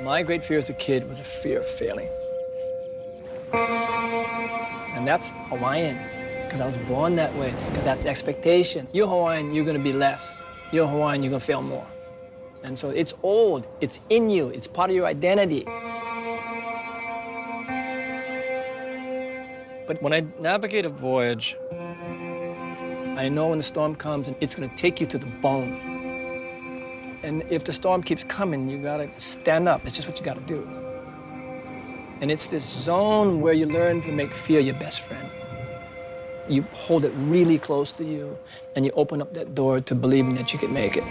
My great fear as a kid was a fear of failing. And that's Hawaiian, because I was born that way, because that's the expectation. You're Hawaiian, you're gonna be less. You're Hawaiian, you're gonna fail more. And so it's old, it's in you, it's part of your identity. But when I navigate a voyage, I know when the storm comes, and it's gonna take you to the bone. And if the storm keeps coming, you gotta stand up. It's just what you gotta do. And it's this zone where you learn to make fear your best friend. You hold it really close to you, and you open up that door to believing that you can make it.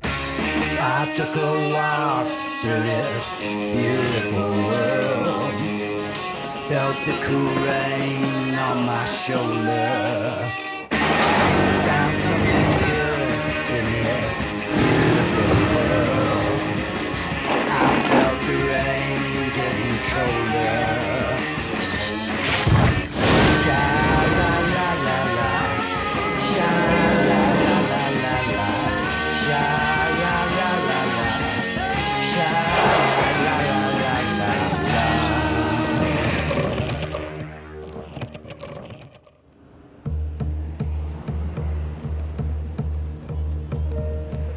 I took a walk through this beautiful world. Felt the cool rain on my shoulder. Found something good in this beautiful world. I felt the rain getting colder. Sha-la-la-la-la, sha-la-la-la-la-la, sha-la-la-la-la, sha-la-la-la-la.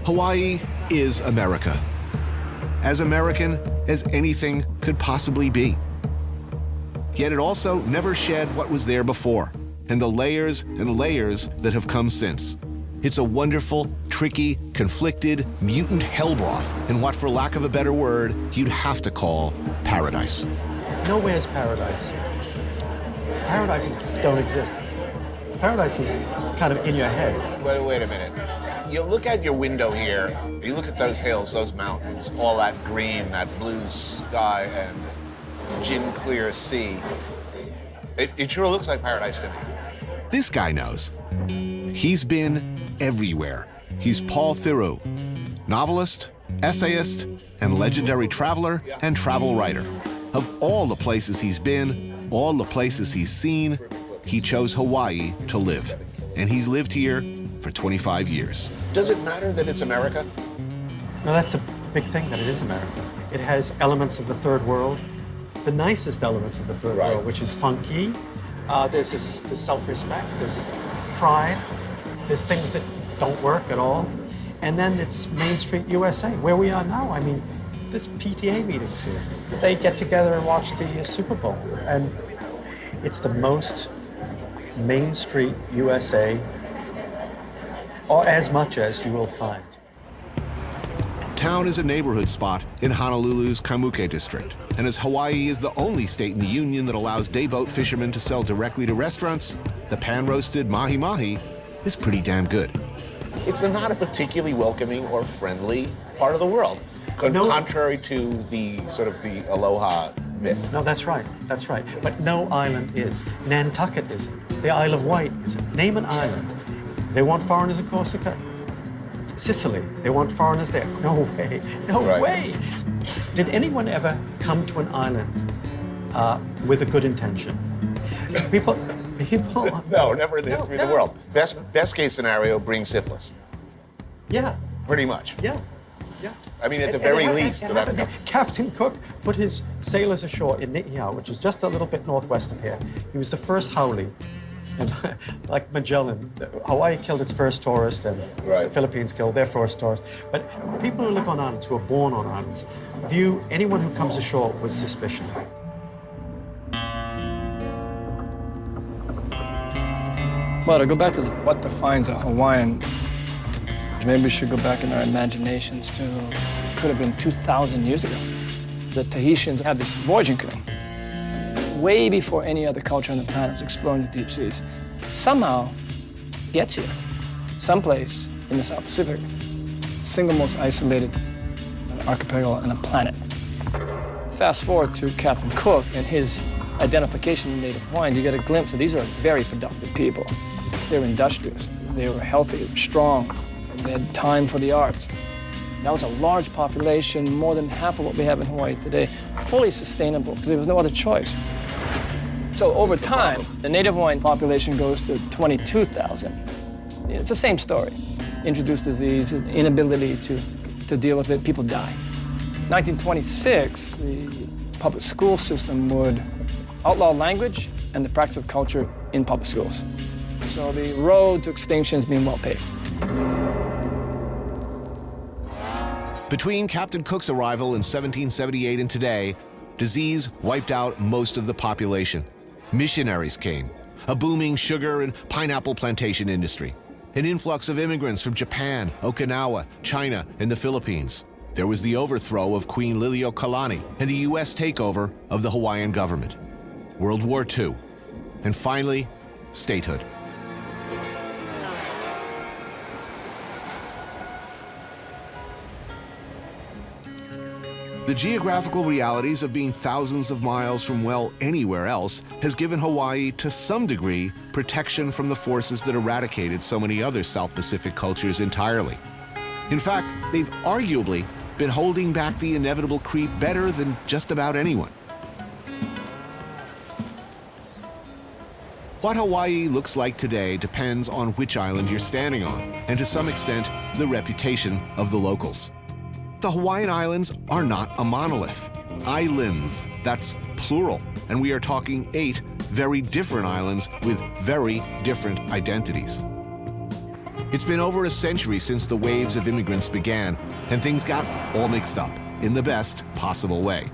Hawaii is America. As American as anything could possibly be. Yet it also never shed what was there before, and the layers and layers that have come since. It's a wonderful, tricky, conflicted, mutant hellbroth in what, for lack of a better word, you'd have to call paradise. Nowhere's paradise. Paradises don't exist. Paradise is kind of in your head. Wait a minute. You look at your window here, you look at those hills, those mountains, all that green, that blue sky, and gin clear sea. It sure looks like paradise to me. This guy knows. He's been everywhere. He's Paul Theroux, novelist, essayist, and legendary traveler and travel writer. Of all the places he's been, all the places he's seen, he chose Hawaii to live. And he's lived here for 25 years. Does it matter that it's America? No, that's the big thing, that it is America. It has elements of the third world, the nicest elements of the third world, which is funky. There's this self-respect, there's pride, there's things that don't work at all. And then it's Main Street USA, where we are now. I mean, there's PTA meetings here. They get together and watch the Super Bowl. And it's the most Main Street USA, or as much as you will find. Town is a neighborhood spot in Honolulu's Kaimuke district. And as Hawaii is the only state in the union that allows dayboat fishermen to sell directly to restaurants, the pan-roasted mahi-mahi is pretty damn good. It's not a particularly welcoming or friendly part of the world, contrary to the sort of the Aloha myth. No, that's right, that's right. But no island is. Nantucket isn't. The Isle of Wight isn't. Name an island. They want foreigners in Corsica. Sicily, they want foreigners there. No way, no way. Did anyone ever come to an island with a good intention? People. No, never in the history of the world. Best case scenario, bring syphilis. Yeah. Pretty much. Yeah. I mean, at the very least. Captain Cook put his sailors ashore in Ni'ihau, which is just a little bit northwest of here. He was the first haole. And like Magellan, Hawaii killed its first tourist, and the Philippines killed their first tourist. But people who live on islands, who are born on islands, view anyone who comes ashore with suspicion. Well, to go back to what defines a Hawaiian, maybe we should go back in our imaginations to, it could have been 2,000 years ago. The Tahitians had this voyaging canoe. Way before any other culture on the planet was exploring the deep seas. Somehow, gets here. Someplace in the South Pacific, single most isolated archipelago on the planet. Fast forward to Captain Cook and his identification of native Hawaiians, you get a glimpse of these are very productive people. They were industrious, they were healthy, strong, they had time for the arts. That was a large population, more than half of what we have in Hawaii today, fully sustainable because there was no other choice. So over time, the native Hawaiian population goes to 22,000. It's the same story. introduced disease, inability to deal with it, people die. 1926, the public school system would outlaw language and the practice of culture in public schools. So the road to extinction is being well paved. Between Captain Cook's arrival in 1778 and today, disease wiped out most of the population. Missionaries came, a booming sugar and pineapple plantation industry, an influx of immigrants from Japan, Okinawa, China, and the Philippines. There was the overthrow of Queen Liliuokalani and the U.S. takeover of the Hawaiian government. World War II, and finally, statehood. The geographical realities of being thousands of miles from, well, anywhere else has given Hawaii, to some degree, protection from the forces that eradicated so many other South Pacific cultures entirely. In fact, they've arguably been holding back the inevitable creep better than just about anyone. What Hawaii looks like today depends on which island you're standing on, and to some extent, the reputation of the locals. The Hawaiian Islands are not a monolith. Islands, that's plural, and we are talking 8 very different islands with very different identities. It's been over a century since the waves of immigrants began, and things got all mixed up in the best possible way.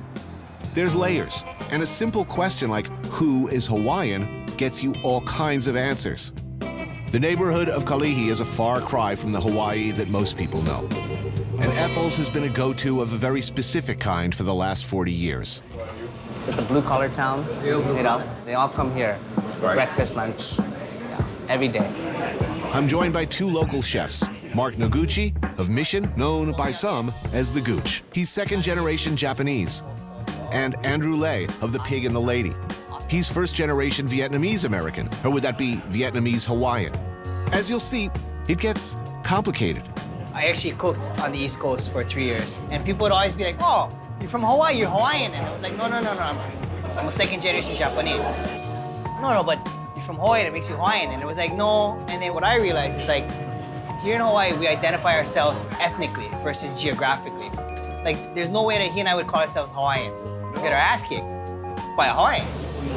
There's layers, and a simple question like, who is Hawaiian, gets you all kinds of answers. The neighborhood of Kalihi is a far cry from the Hawaii that most people know. And Ethel's has been a go-to of a very specific kind for the last 40 years. It's a blue-collar town, you know. They all come here, breakfast, lunch, every day. I'm joined by 2 local chefs, Mark Noguchi of Mission, known by some as the Gooch. He's second-generation Japanese. And Andrew Lay of The Pig and the Lady. He's first-generation Vietnamese-American, or would that be Vietnamese-Hawaiian? As you'll see, it gets complicated. I actually cooked on the East Coast for 3 years, and people would always be like, oh, you're from Hawaii, you're Hawaiian. And I was like, no, I'm a second-generation Japanese. No, but you're from Hawaii, that makes you Hawaiian. And it was like, no. And then what I realized is like, here in Hawaii, we identify ourselves ethnically versus geographically. Like, there's no way that he and I would call ourselves Hawaiian. We get our ass kicked by a Hawaiian.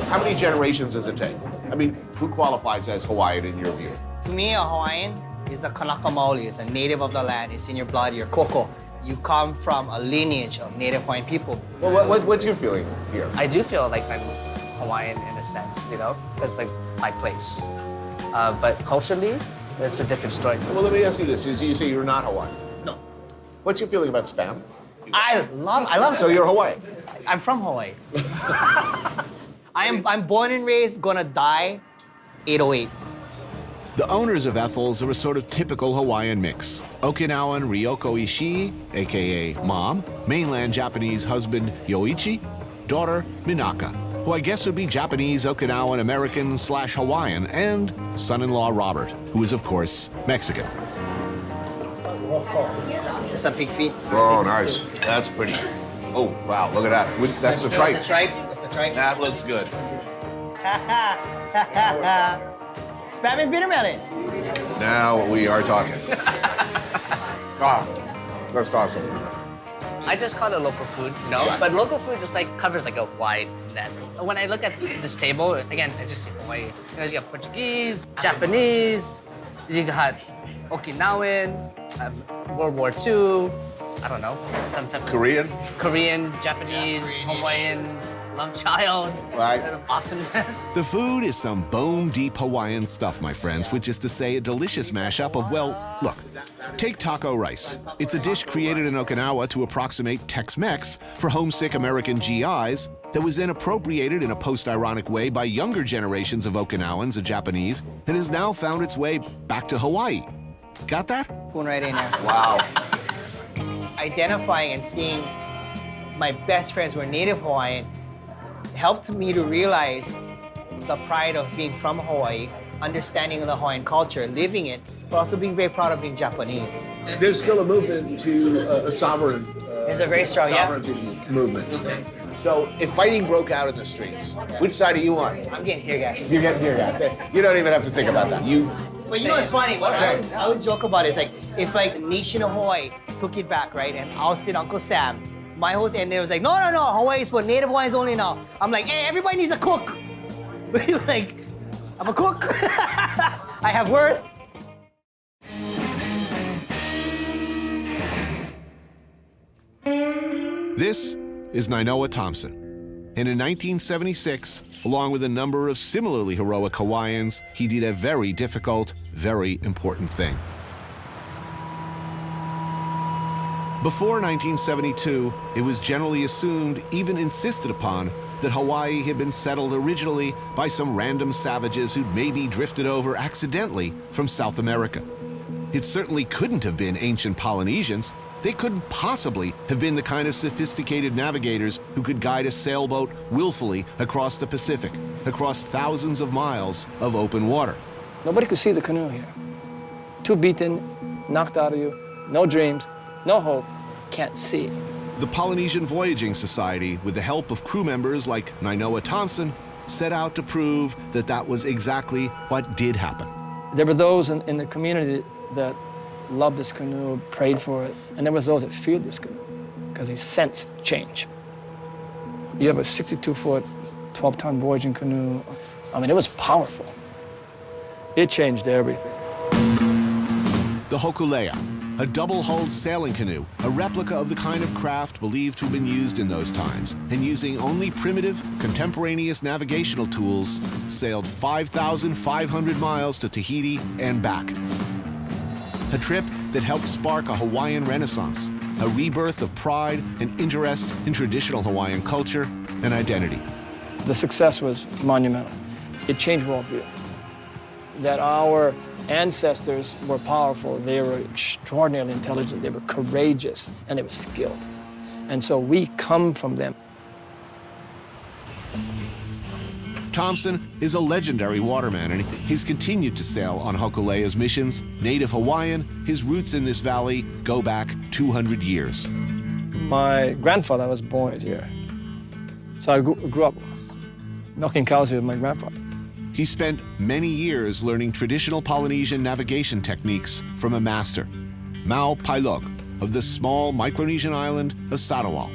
How many generations does it take? I mean, who qualifies as Hawaiian in your view? To me, a Hawaiian is a Kanaka Maoli, is a native of the land. It's in your blood, you're koko. You come from a lineage of native Hawaiian people. Well, what's your feeling here? I do feel like I'm Hawaiian in a sense, you know? That's like my place. But culturally, it's a different story. Well, let me ask you this. You say you're not Hawaiian. No. What's your feeling about Spam? I love So you're Hawaiian? I'm from Hawaii. I'm born and raised, gonna die 808. The owners of Ethel's are a sort of typical Hawaiian mix. Okinawan Ryoko Ishii, a.k.a. Mom, mainland Japanese husband Yoichi, daughter Minaka, who I guess would be Japanese, Okinawan, American / Hawaiian, and son-in-law Robert, who is, of course, Mexican. It's the pig feet. Oh, nice. That's pretty. Oh, wow, look at that. That's the tripe. That's the tripe. That's the tripe. That looks good. Spam and bitter melon. Now we are talking. That's awesome. I just call it local food, you know? But local food just like covers like a wide net. When I look at this table, again, I just see Hawaii. You know, you got Portuguese, Japanese, you got Okinawan, World War II, I don't know, some type of Korean, Japanese, Hawaiian, love child, right? Kind of awesomeness. The food is some bone-deep Hawaiian stuff, my friends, which is to say a delicious mashup of, well, look, take taco rice. It's a dish created in Okinawa to approximate Tex-Mex for homesick American GIs that was then appropriated in a post-ironic way by younger generations of Okinawans and Japanese and has now found its way back to Hawaii. Got that? Spoon right in there. Wow. Identifying and seeing my best friends who are native Hawaiian helped me to realize the pride of being from Hawaii, understanding the Hawaiian culture, living it, but also being very proud of being Japanese. There's still a movement to a sovereign. There's a very strong sovereignty movement. So if fighting broke out in the streets, which side are you on? I'm getting tear gas. You're getting tear gas. You don't even have to think about that. You But you know what's funny? What I always joke about is like, if like the nation of Hawaii took it back, right, and ousted Uncle Sam, my whole thing, and they was like, no, Hawaii is for Native Hawaiians only now. I'm like, hey, everybody needs a cook. Like, I'm a cook. I have worth. This is Nainoa Thompson. And in 1976, along with a number of similarly heroic Hawaiians, he did a very difficult, very important thing. Before 1972, it was generally assumed, even insisted upon, that Hawaii had been settled originally by some random savages who'd maybe drifted over accidentally from South America. It certainly couldn't have been ancient Polynesians. They couldn't possibly have been the kind of sophisticated navigators who could guide a sailboat willfully across the Pacific, across thousands of miles of open water. Nobody could see the canoe here. Too beaten, knocked out of you, no dreams, no hope, can't see. The Polynesian Voyaging Society, with the help of crew members like Nainoa Thompson, set out to prove that that was exactly what did happen. There were those in the community that loved this canoe, prayed for it, and there was those that feared this canoe because they sensed change. You have a 62-foot, 12-ton voyaging canoe. I mean, it was powerful. It changed everything. The Hokulea, a double-hulled sailing canoe, a replica of the kind of craft believed to have been used in those times, and using only primitive, contemporaneous navigational tools, sailed 5,500 miles to Tahiti and back. A trip that helped spark a Hawaiian renaissance, a rebirth of pride and interest in traditional Hawaiian culture and identity. The success was monumental. It changed worldview. That our ancestors were powerful, they were extraordinarily intelligent, they were courageous, and they were skilled. And so we come from them. Thompson is a legendary waterman, and he's continued to sail on Hokulea's missions. Native Hawaiian, his roots in this valley go back 200 years. My grandfather was born here. So I grew up milking cows here with my grandfather. He spent many years learning traditional Polynesian navigation techniques from a master, Mau Pailog, of the small Micronesian island of Sarawal.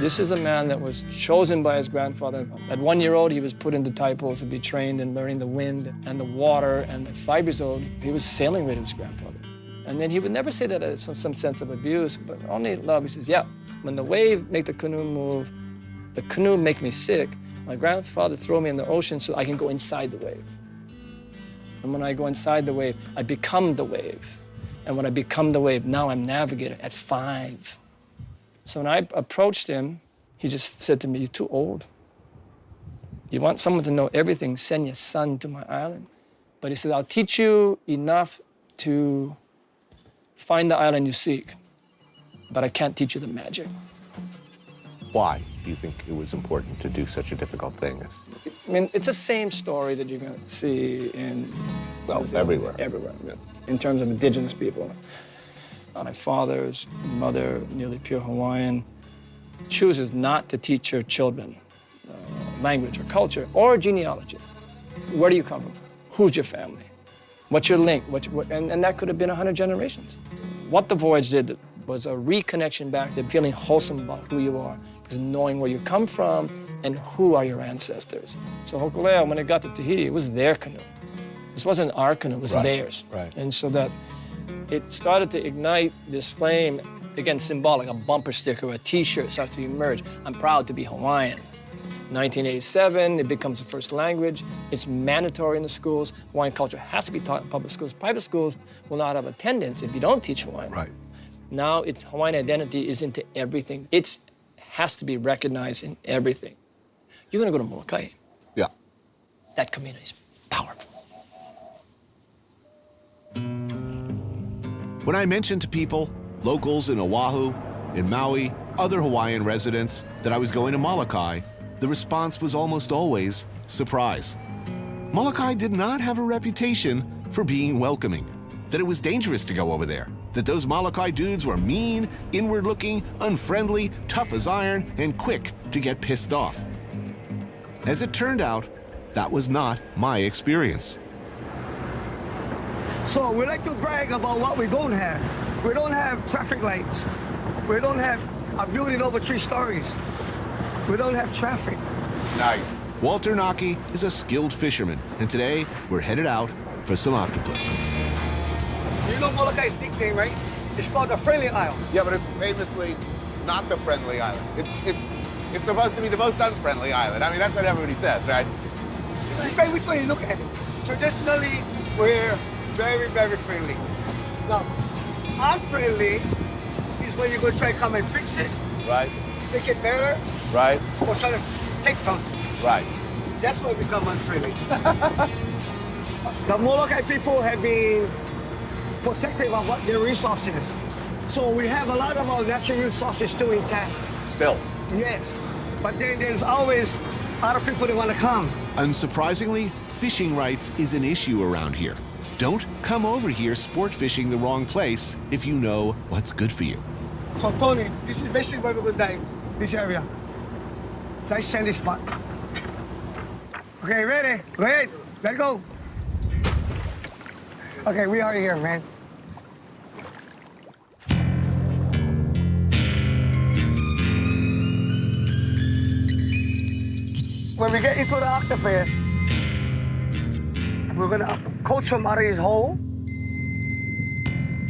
This is a man that was chosen by his grandfather. At 1 year old, he was put into taipo to be trained in learning the wind and the water. And at 5 years old, he was sailing with his grandfather. And then he would never say that as some sense of abuse, but only love. He says, yeah, when the wave make the canoe move, the canoe make me sick. My grandfather throw me in the ocean so I can go inside the wave. And when I go inside the wave, I become the wave. And when I become the wave, now I'm navigator at 5. So when I approached him, he just said to me, you're too old. You want someone to know everything, send your son to my island. But he said, I'll teach you enough to find the island you seek, but I can't teach you the magic. Why do you think it was important to do such a difficult thing? I mean, it's the same story that you're going to see in... Well, everywhere. Everywhere, in terms of indigenous people. My father's mother, nearly pure Hawaiian, chooses not to teach her children language or culture or genealogy. Where do you come from? Who's your family? What's your link? And that could have been 100 generations. What the voyage did was a reconnection back to feeling wholesome about who you are, because knowing where you come from and who are your ancestors. So Hokulea, when it got to Tahiti, it was their canoe. This wasn't our canoe, it was theirs. Right. And so that it started to ignite this flame, again, symbolic, a bumper sticker, a t-shirt starts to emerge. I'm proud to be Hawaiian. 1987, it becomes the first language. It's mandatory in the schools. Hawaiian culture has to be taught in public schools. Private schools will not have attendance if you don't teach Hawaiian. Right. Now it's Hawaiian identity is into everything. It has to be recognized in everything. You're gonna go to Molokai. Yeah. That community is powerful. When I mentioned to people, locals in Oahu, in Maui, other Hawaiian residents, that I was going to Molokai, the response was almost always surprise. Molokai did not have a reputation for being welcoming, that it was dangerous to go over there, that those Molokai dudes were mean, inward-looking, unfriendly, tough as iron, and quick to get pissed off. As it turned out, that was not my experience. So we like to brag about what we don't have. We don't have traffic lights. We don't have a building over 3 stories. We don't have traffic. Nice. Walter Naki is a skilled fisherman, and today we're headed out for some octopus. You know Molokai's nickname, right? It's called the Friendly Isle. Yeah, but it's famously not the friendly island. It's supposed to be the most unfriendly island. I mean, that's what everybody says, right? Depends which way you look at it. Traditionally, we're very, very friendly. Now, unfriendly is when you go try to come and fix it, Right. make it better, Right. or try to take something. Right. That's when we become unfriendly. The Molokai people have been protective of what their resources. So we have a lot of our natural resources still intact. Still. Yes, but then there's always other people that want to come. Unsurprisingly, fishing rights is an issue around here. Don't come over here sport fishing the wrong place if you know what's good for you. So Tony, this is basically where we're going to dive, this area. Nice sandy spot. Okay, ready? Go ahead, let go. Okay, we are here, man. When we get into the octopus, we're gonna coach him out of his hole.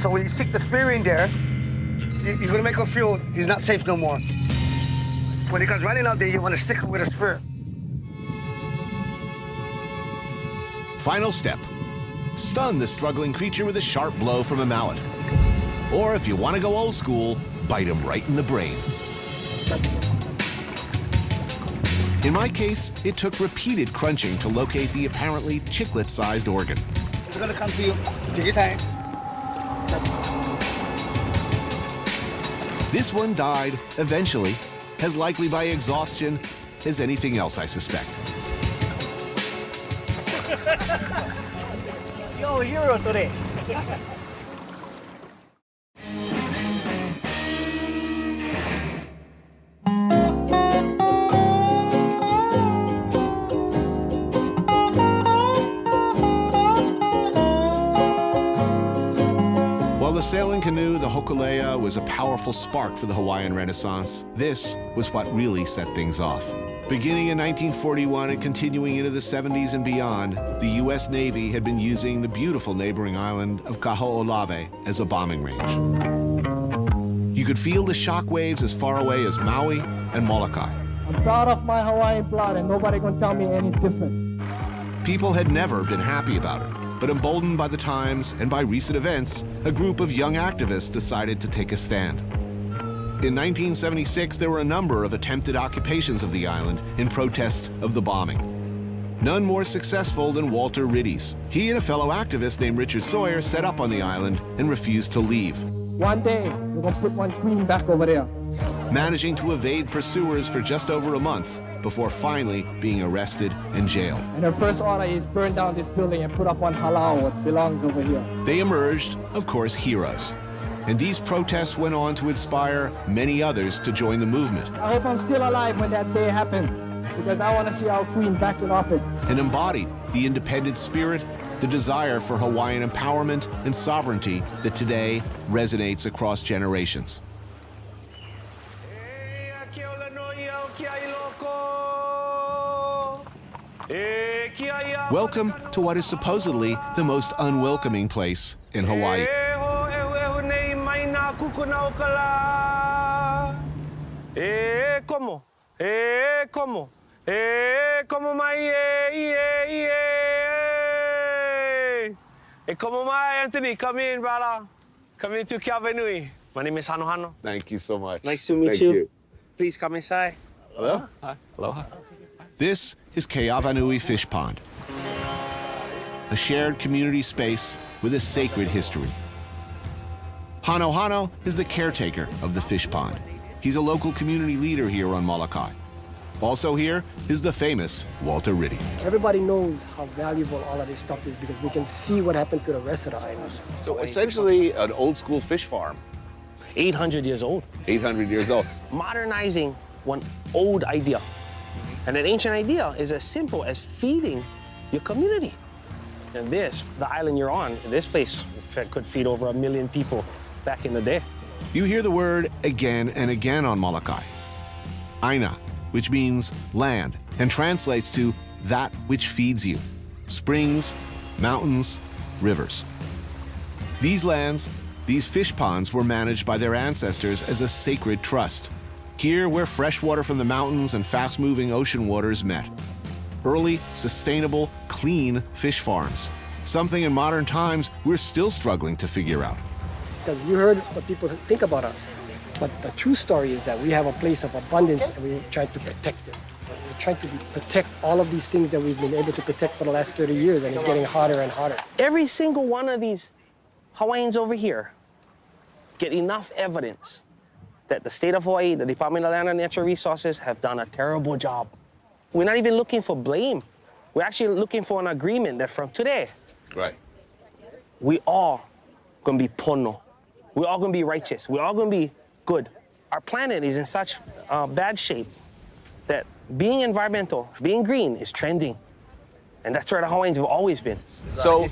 So when you stick the spear in there, you're gonna make him feel he's not safe no more. When he comes running out there, you wanna stick him with a spear. Final step. Stun the struggling creature with a sharp blow from a mallet. Or if you want to go old school, bite him right in the brain. In my case, it took repeated crunching to locate the apparently chiclet-sized organ. It's gonna come to you. Take your time. This one died, eventually, as likely by exhaustion as anything else, I suspect. Yo, hero today. While the sailing canoe, the hokulea, was a powerful spark for the Hawaiian Renaissance, this was what really set things off. Beginning in 1941 and continuing into the 70s and beyond, the U.S. Navy had been using the beautiful neighboring island of Kaho'olawe as a bombing range. You could feel the shock waves as far away as Maui and Molokai. I'm proud of my Hawaiian blood, and nobody can tell me any different. People had never been happy about it, but emboldened by the times and by recent events, a group of young activists decided to take a stand. In 1976, there were a number of attempted occupations of the island in protest of the bombing. None more successful than Walter Riddy's. He and a fellow activist named Richard Sawyer set up on the island and refused to leave, One day, we're gonna put one queen back over there. managing to evade pursuers for just over a month before finally being arrested and jailed. And her first order is burn down this building and put up one halal, what belongs over here. They emerged, of course, heroes. And these protests went on to inspire many others to join the movement I hope I'm still alive when that day happens, because I want to see our queen back in office. and embodied the independent spirit, the desire for Hawaiian empowerment and sovereignty that today resonates across generations. Welcome to what is supposedly the most unwelcoming place in Hawaii. Como my Anthony, come in, brother. Come into Kavanui. My name is Hano. Thank you so much. Nice to meet Thank you. Please come inside. Hello? Hi. Aloha. This is Keawanui Fish Pond, a shared community space with a sacred history. Hano is the caretaker of the fish pond. He's a local community leader here on Molokai. Also here is the famous Walter Riddy. Everybody knows how valuable all of this stuff is because we can see what happened to the rest of the islands. So essentially an old school fish farm, 800 years old. 800 years old. Modernizing one old idea. And an ancient idea is as simple as feeding your community. And this, the island you're on, this place could feed over 1 million people back in the day. You hear the word again and again on Molokai. Aina, which means land and translates to that which feeds you. Springs, mountains, rivers. These lands, these fish ponds were managed by their ancestors as a sacred trust. Here where fresh water from the mountains and fast-moving ocean waters met. Early, sustainable, clean fish farms. Something in modern times we're still struggling to figure out. Because you heard what people think about us. But the true story is that we have a place of abundance and we try to protect it. We're trying to protect all of these things that we've been able to protect for the last 30 years, and it's getting harder and harder. Every single one of these Hawaiians over here get enough evidence that the state of Hawaii, the Department of Land and Natural Resources have done a terrible job. We're not even looking for blame. We're actually looking for an agreement that from today, Right. we all gonna be pono. We're all gonna be righteous. We're all gonna be good. Our planet is in such bad shape that being environmental, being green is trending. And that's where the Hawaiians have always been. So,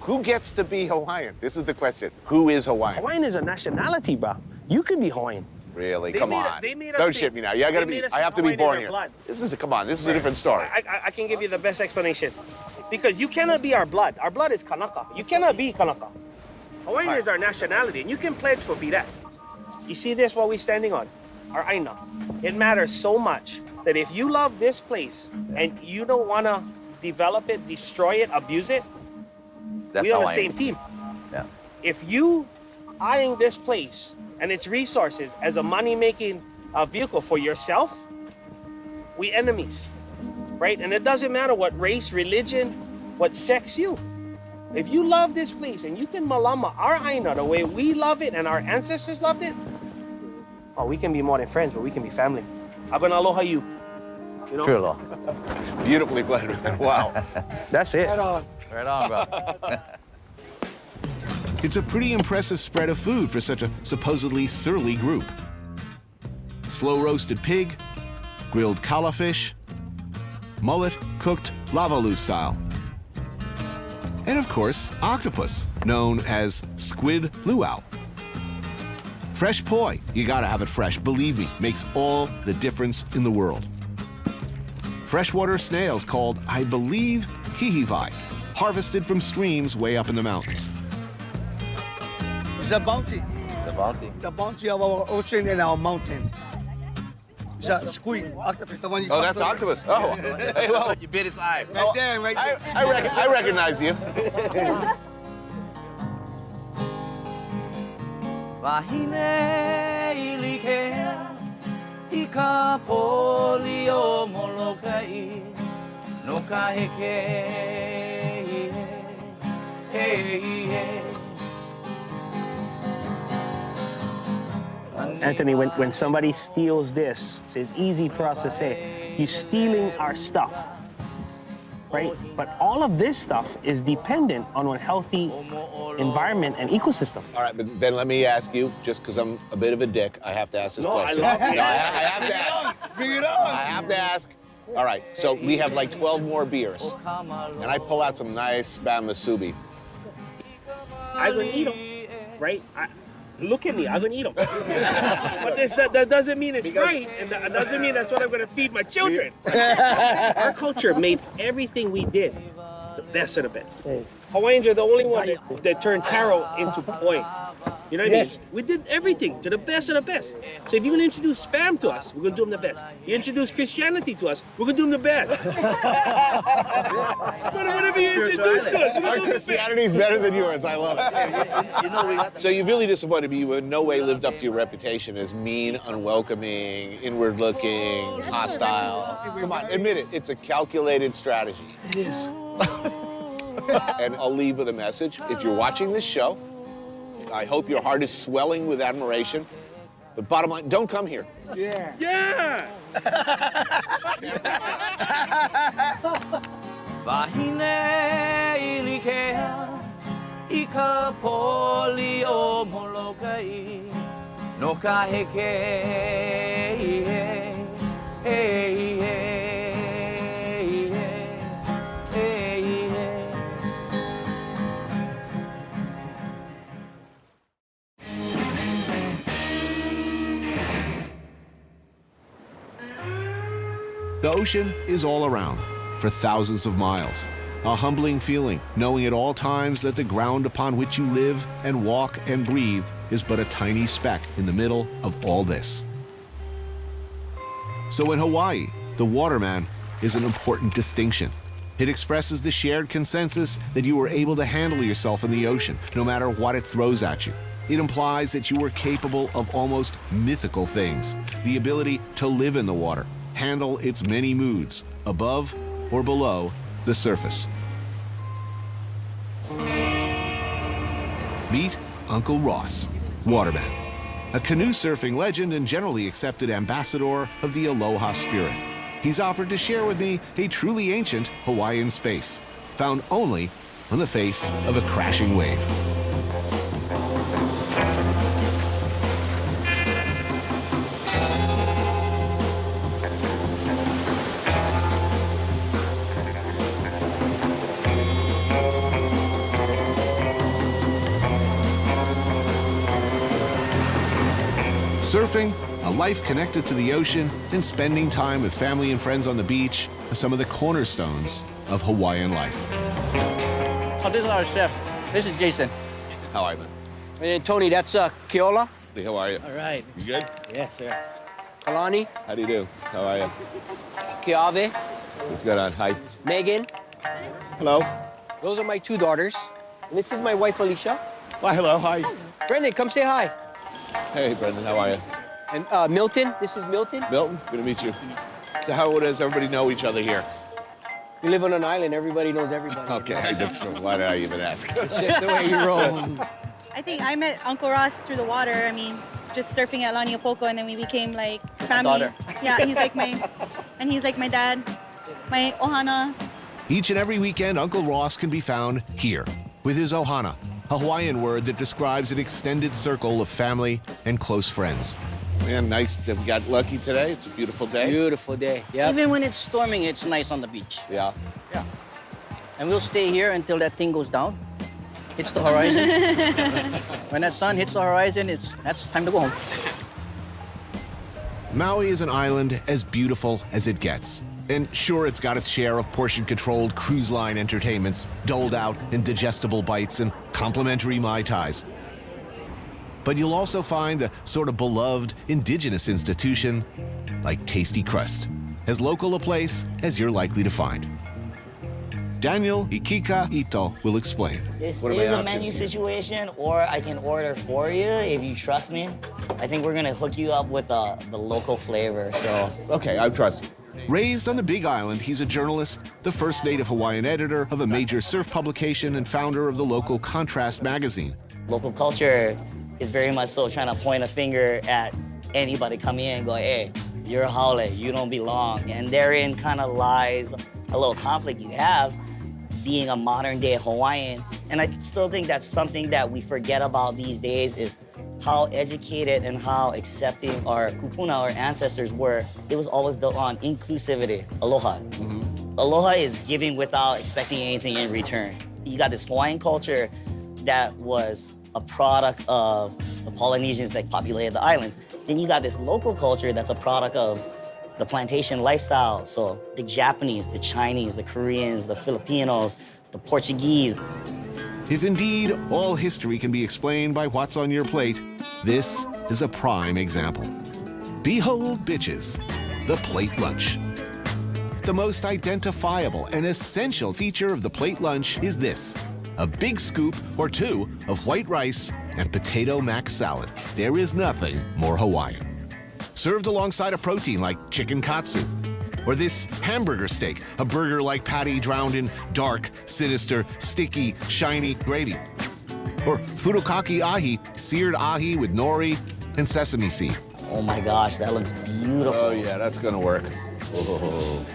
who gets to be Hawaiian? This is the question. Who is Hawaiian? Hawaiian is a nationality, bro. You could be Hawaiian. Really? They Come made on. they made us Don't think- shit me now. Yeah, I have to be Hawaiian is born our here. blood. Come on, this is a different story. I can give you the best explanation. Because you cannot be our blood. Our blood is Kanaka. You cannot be Kanaka. Hawaiian is our nationality, and you can pledge for be that. You see this what we're standing on? Our Aina. It matters so much that if you love this place and you don't want to develop it, destroy it, abuse it, we are on the same team. Yeah. If you eyeing this place and its resources as a money-making vehicle for yourself, we enemies, right? And it doesn't matter what race, religion, what sex you. If you love this place and you can malama our Aina the way we love it and our ancestors loved it, oh, we can be more than friends, but we can be family. I'm gonna aloha you. You know? True law. Beautifully played, man. Wow. That's it. Right on, bro. It's a pretty impressive spread of food for such a supposedly surly group. Slow-roasted pig, grilled calafish, mullet cooked lavalu style. And of course, octopus, known as squid luau. Fresh poi, you gotta have it fresh, believe me, makes all the difference in the world. Freshwater snails called, I believe, hihivai, harvested from streams way up in the mountains. It's a bounty. The bounty. The bounty of our ocean and our mountain. It's a squid, octopus, the one you Oh, that's octopus. Oh, hey, well, You bit his eye. Right there, right there. I recognize you. Wahine ilikea ika poli o Molokai no ka heke Anthony, when somebody steals this, it's easy for us to say, you're stealing our stuff, right? But all of this stuff is dependent on a healthy environment and ecosystem. All right, but then let me ask you, just because I'm a bit of a dick, I have to ask this No, I question. love it. No, I have to ask. Bring it on. I have to ask. All right, so we have like 12 more beers, and I pull out some nice spam masubi. I'm gonna eat them, right? Look at me, I'm gonna eat them. But that doesn't mean it's right, and that doesn't mean that's what I'm gonna feed my children. Our culture made everything we did the best of the best. Hawaiians are the only one that turned taro into poi. You know what I mean? We did everything to the best of the best. So if you're gonna introduce spam to us, we're gonna do them the best. You introduce Christianity to us, we're gonna do them the best. Whatever you introduce to us, we're gonna Our do them the Christianity is better than yours. I love it. You know, we got So you've really disappointed me. You in no way lived up to your reputation as mean, unwelcoming, inward-looking, hostile. Come on, admit it. It's a calculated strategy. It is. And I'll leave with a message. If you're watching this show, I hope your heart is swelling with admiration. But bottom line, don't come here. Yeah. Yeah! Wahine ilikea ika poli o Molokai no ka heke The ocean is all around for thousands of miles. A humbling feeling, knowing at all times that the ground upon which you live and walk and breathe is but a tiny speck in the middle of all this. So in Hawaii, the waterman is an important distinction. It expresses the shared consensus that you are able to handle yourself in the ocean, no matter what it throws at you. It implies that you are capable of almost mythical things, the ability to live in the water, handle its many moods, above or below the surface. Meet Uncle Ross, Waterman, a canoe surfing legend and generally accepted ambassador of the Aloha spirit. He's offered to share with me a truly ancient Hawaiian space, found only on the face of a crashing wave. Surfing, a life connected to the ocean, and spending time with family and friends on the beach are some of the cornerstones of Hawaiian life. So this is our chef. This is Jason. How are you, man? And Tony, that's Keola. Hey, how are you? All right. You good? Yes, sir. Kalani, How do you do? How are you? Keave, What's going on? Hi. Megan. Hello. Those are my two daughters. And this is my wife, Alicia. Why, hello. Hi. Brendan, come say hi. Hey, Brendan. How are you? And Milton, this is Milton. Milton, good to meet you. So how does everybody know each other here? We live on an island. Everybody knows everybody. Okay, that's true. Why did I even ask? It's just the way you roll. I think I met Uncle Ross through the water. I mean, just surfing at Laniopoko, and then we became like family. Daughter. Yeah, he's like my dad, my Ohana. Each and every weekend, Uncle Ross can be found here with his Ohana, a Hawaiian word that describes an extended circle of family and close friends. Man, nice that we got lucky today. It's a beautiful day. Beautiful day. Yeah. Even when it's storming, it's nice on the beach. Yeah. Yeah. And we'll stay here until that thing goes down. Hits the horizon. When that sun hits the horizon, that's time to go home. Maui is an island as beautiful as it gets. And sure, it's got its share of portion-controlled cruise line entertainments, doled out in digestible bites and complimentary Mai Tais. But you'll also find a sort of beloved indigenous institution like Tasty Crust, as local a place as you're likely to find. Daniel Ikika Ito will explain. This is a menu situation, or I can order for you if you trust me. I think we're gonna hook you up with the local flavor, so. Okay, I trust you. Raised on the Big Island, he's a journalist, the first native Hawaiian editor of a major surf publication and founder of the local Contrast magazine. Local culture is very much so trying to point a finger at anybody coming in and go, hey, you're a haole, you don't belong. And therein kind of lies a little conflict you have being a modern day Hawaiian. And I still think that's something that we forget about these days is how educated and how accepting our kupuna, our ancestors were. It was always built on inclusivity, aloha. Aloha is giving without expecting anything in return. You got this Hawaiian culture that was a product of the Polynesians that populated the islands. Then you got this local culture that's a product of the plantation lifestyle. So the Japanese, the Chinese, the Koreans, the Filipinos, the Portuguese. If indeed all history can be explained by what's on your plate, this is a prime example. Behold, bitches, the plate lunch. The most identifiable and essential feature of the plate lunch is this: a big scoop or two of white rice and potato mac salad. There is nothing more Hawaiian. Served alongside a protein like chicken katsu, or this hamburger steak, a burger-like patty drowned in dark, sinister, sticky, shiny gravy. Or furikake ahi, seared ahi with nori and sesame seed. Oh my gosh, that looks beautiful. Oh yeah, that's gonna work. Oh.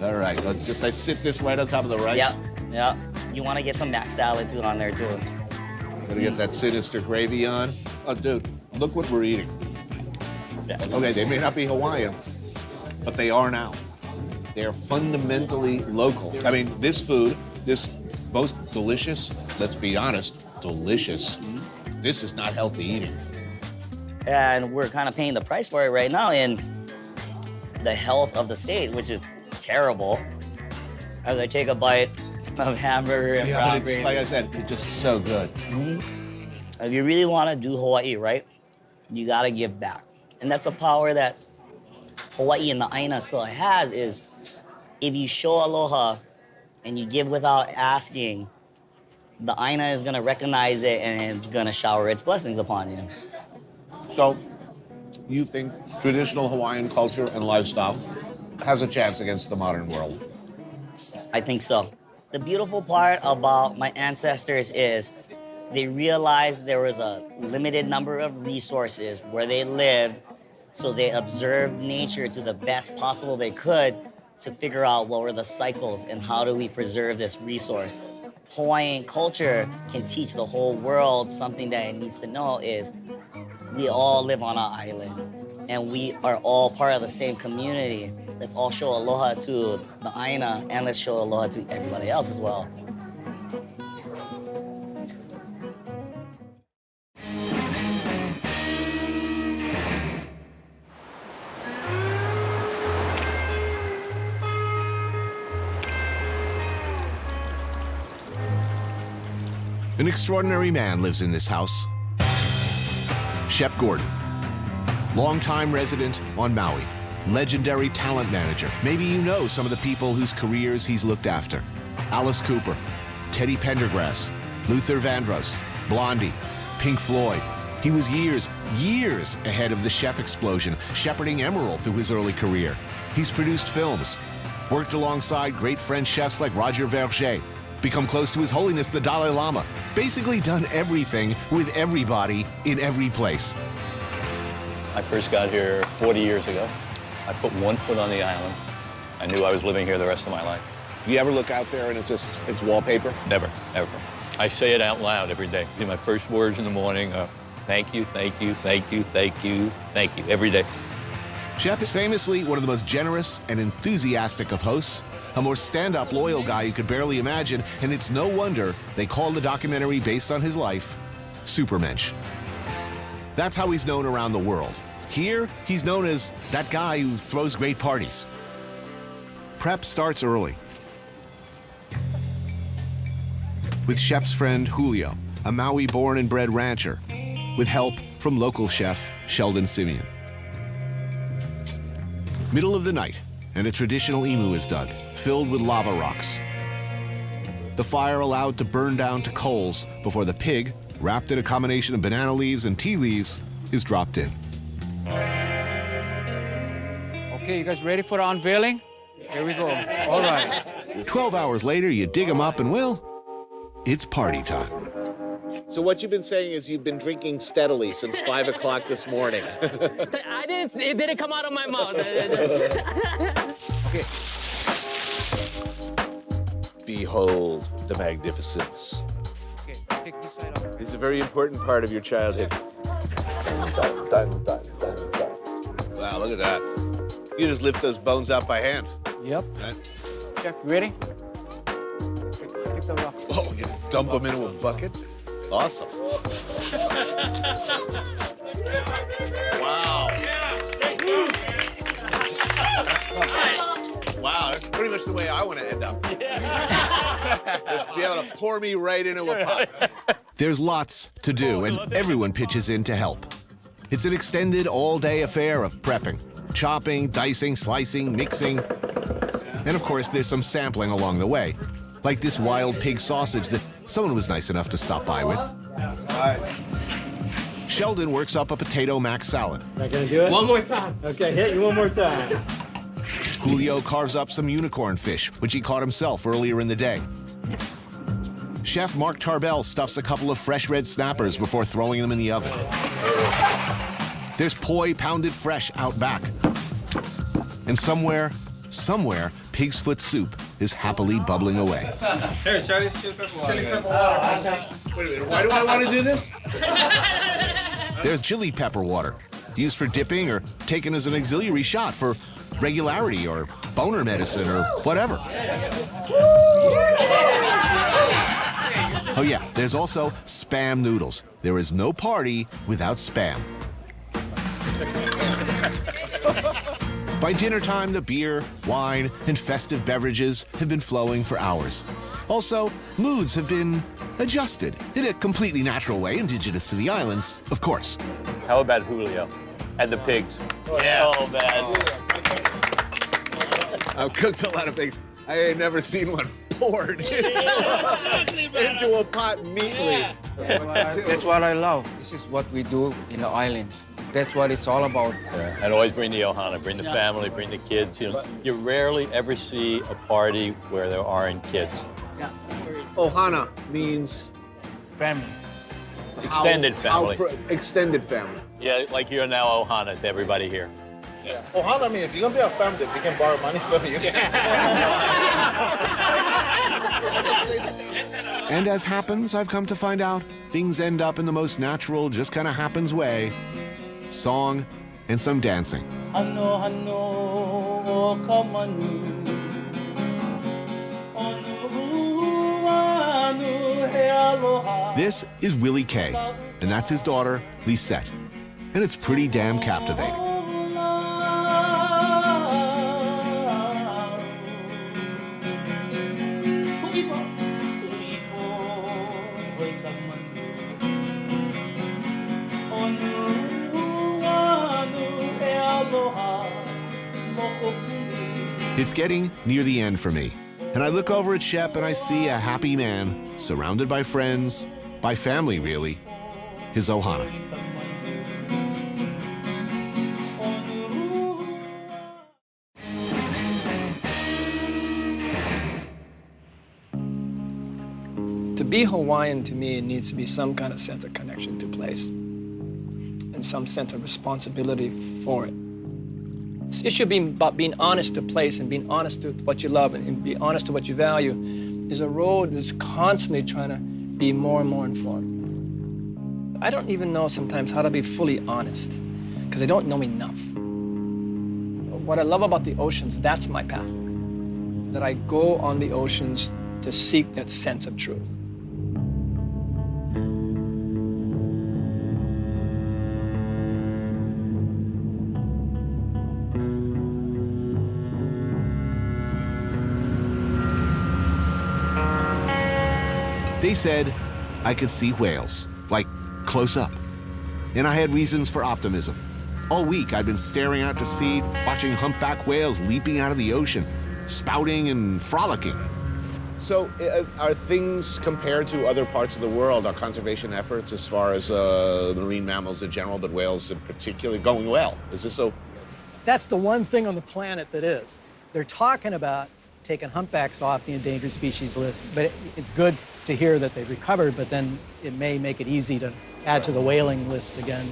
All right, let's just sit this right on top of the rice. Yeah. You want to get some mac salad too on there too. Gonna get that sinister gravy on. Oh, dude, look what we're eating. Okay, they may not be Hawaiian, but they are now. They are fundamentally local. I mean, this food, this most delicious, let's be honest, delicious. This is not healthy eating. And we're kind of paying the price for it right now. And the health of the state, which is terrible. As I take a bite of hamburger and brown but it's, gravy. like I said, it's just so good. If you really want to do Hawaii right, you got to give back. And that's a power that Hawaii and the Aina still has, is if you show aloha and you give without asking, the Aina is going to recognize it and it's going to shower its blessings upon you. So, you think traditional Hawaiian culture and lifestyle has a chance against the modern world? I think so. The beautiful part about my ancestors is they realized there was a limited number of resources where they lived, so they observed nature to the best possible they could to figure out what were the cycles and how do we preserve this resource. Hawaiian culture can teach the whole world something that it needs to know is we all live on an island and we are all part of the same community. Let's all show aloha to the Aina and let's show aloha to everybody else as well. An extraordinary man lives in this house. Shep Gordon, longtime resident on Maui, legendary talent manager. Maybe you know some of the people whose careers he's looked after. Alice Cooper, Teddy Pendergrass, Luther Vandross, Blondie, Pink Floyd. He was years ahead of the chef explosion, shepherding Emerald through his early career. He's produced films, worked alongside great French chefs like Roger Verger, become close to His Holiness the Dalai Lama, basically done everything with everybody in every place. I first got here 40 years ago. I put one foot on the island. I knew I was living here the rest of my life. You ever look out there and it's wallpaper? Never, ever. I say it out loud every day. My first words in the morning are, thank you, thank you, thank you, thank you, thank you, every day. Shep is famously one of the most generous and enthusiastic of hosts, a more stand-up, loyal guy you could barely imagine, and it's no wonder they called the documentary based on his life Supermensch. That's how he's known around the world. Here, he's known as that guy who throws great parties. Prep starts early. With Shep's friend Julio, a Maui born and bred rancher, with help from local chef Sheldon Simeon. Middle of the night, and a traditional imu is dug, filled with lava rocks. The fire allowed to burn down to coals before the pig, wrapped in a combination of banana leaves and tea leaves, is dropped in. Okay, you guys ready for the unveiling? Here we go. All right. 12 hours later, you dig them up and, well, it's party time. So what you've been saying is you've been drinking steadily since 5 o'clock this morning. It didn't come out of my mouth. Okay. Behold the magnificence. Okay, take this side off. It's a very important part of your childhood. Dun, dun, dun, dun, dun. Wow, look at that. You just lift those bones out by hand. Yep. Right? Chef, you ready? Take the rock. Oh, you just dump them into a bucket? Awesome. Wow. Wow, that's pretty much the way I want to end up. Just be able to pour me right into a pot. There's lots to do, and everyone pitches in to help. It's an extended all-day affair of prepping, chopping, dicing, slicing, mixing. And of course, there's some sampling along the way, like this wild pig sausage that someone was nice enough to stop by with. Sheldon works up a potato mac salad. Not gonna do it? One more time. Okay, hit you one more time. Julio carves up some unicorn fish, which he caught himself earlier in the day. Chef Mark Tarbell stuffs a couple of fresh red snappers before throwing them in the oven. There's poi pounded fresh out back. And somewhere, pig's foot soup is happily bubbling away. Here, try this chili pepper water. Chili pepper water. Wait a minute, why do I want to do this? There's chili pepper water, used for dipping or taken as an auxiliary shot for regularity or boner medicine or whatever. Oh yeah, there's also Spam noodles. There is no party without Spam. By dinner time, the beer, wine, and festive beverages have been flowing for hours. Also, moods have been adjusted in a completely natural way, indigenous to the islands, of course. How about Julio and the pigs? Yes. Oh, man. I've cooked a lot of things. I ain't never seen one poured into a pot neatly. That's what I love. This is what we do in the islands. That's what it's all about. Yeah. And always bring the Ohana, bring the family, bring the kids. You know, you rarely ever see a party where there aren't kids. Ohana means Family. Extended family. Extended family. Yeah, like you're now Ohana to everybody here. Yeah. Ohana means if you're gonna be a family, we can borrow money from you. And as happens, I've come to find out, things end up in the most natural, just kind of happens way. Song and some dancing. Hano hano o kamanu Onu anu he aloha. This is Willie K, and that's his daughter, Lisette. And it's pretty damn captivating. It's getting near the end for me, and I look over at Shep and I see a happy man, surrounded by friends, by family really, his Ohana. To be Hawaiian, to me, it needs to be some kind of sense of connection to place and some sense of responsibility for it. It should be about being honest to place and being honest to what you love and be honest to what you value. Is a road that's constantly trying to be more and more informed. I don't even know sometimes how to be fully honest because I don't know enough. What I love about the oceans, that's my pathway. That I go on the oceans to seek that sense of truth. They said I could see whales, like close up. And I had reasons for optimism. All week I'd been staring out to sea, watching humpback whales leaping out of the ocean, spouting and frolicking. So are things compared to other parts of the world, our conservation efforts as far as marine mammals in general, but whales in particular, going well? Is this so? That's the one thing on the planet that is. They're talking about taking humpbacks off the endangered species list, but it's good to hear that they've recovered, but then it may make it easy to add to the whaling list again.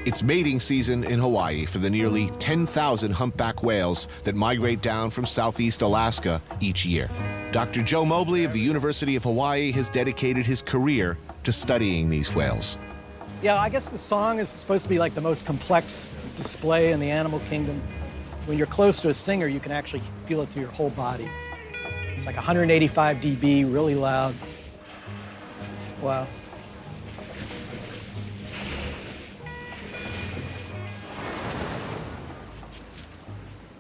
It's mating season in Hawaii for the nearly 10,000 humpback whales that migrate down from southeast Alaska each year. Dr. Joe Mobley of the University of Hawaii has dedicated his career to studying these whales. Yeah, I guess the song is supposed to be like the most complex display in the animal kingdom. When you're close to a singer, you can actually feel it through your whole body. It's like 185 dB, really loud. Wow.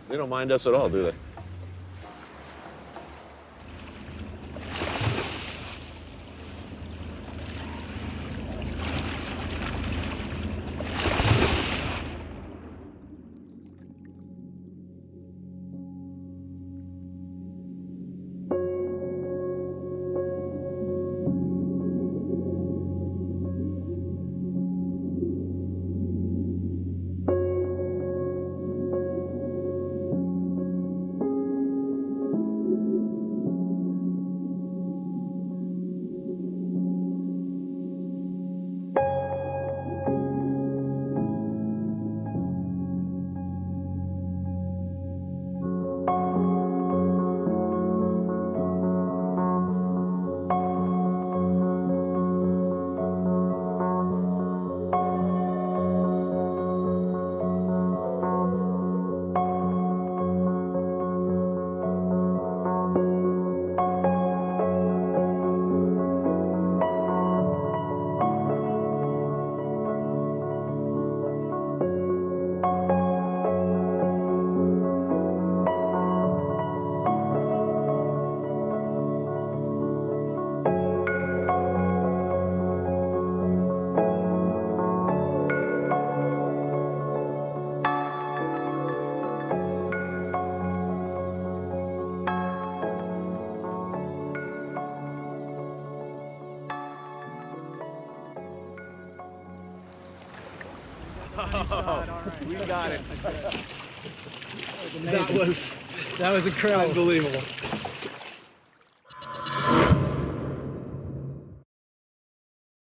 They don't mind us at all, do they? We got it. That was incredible. Unbelievable.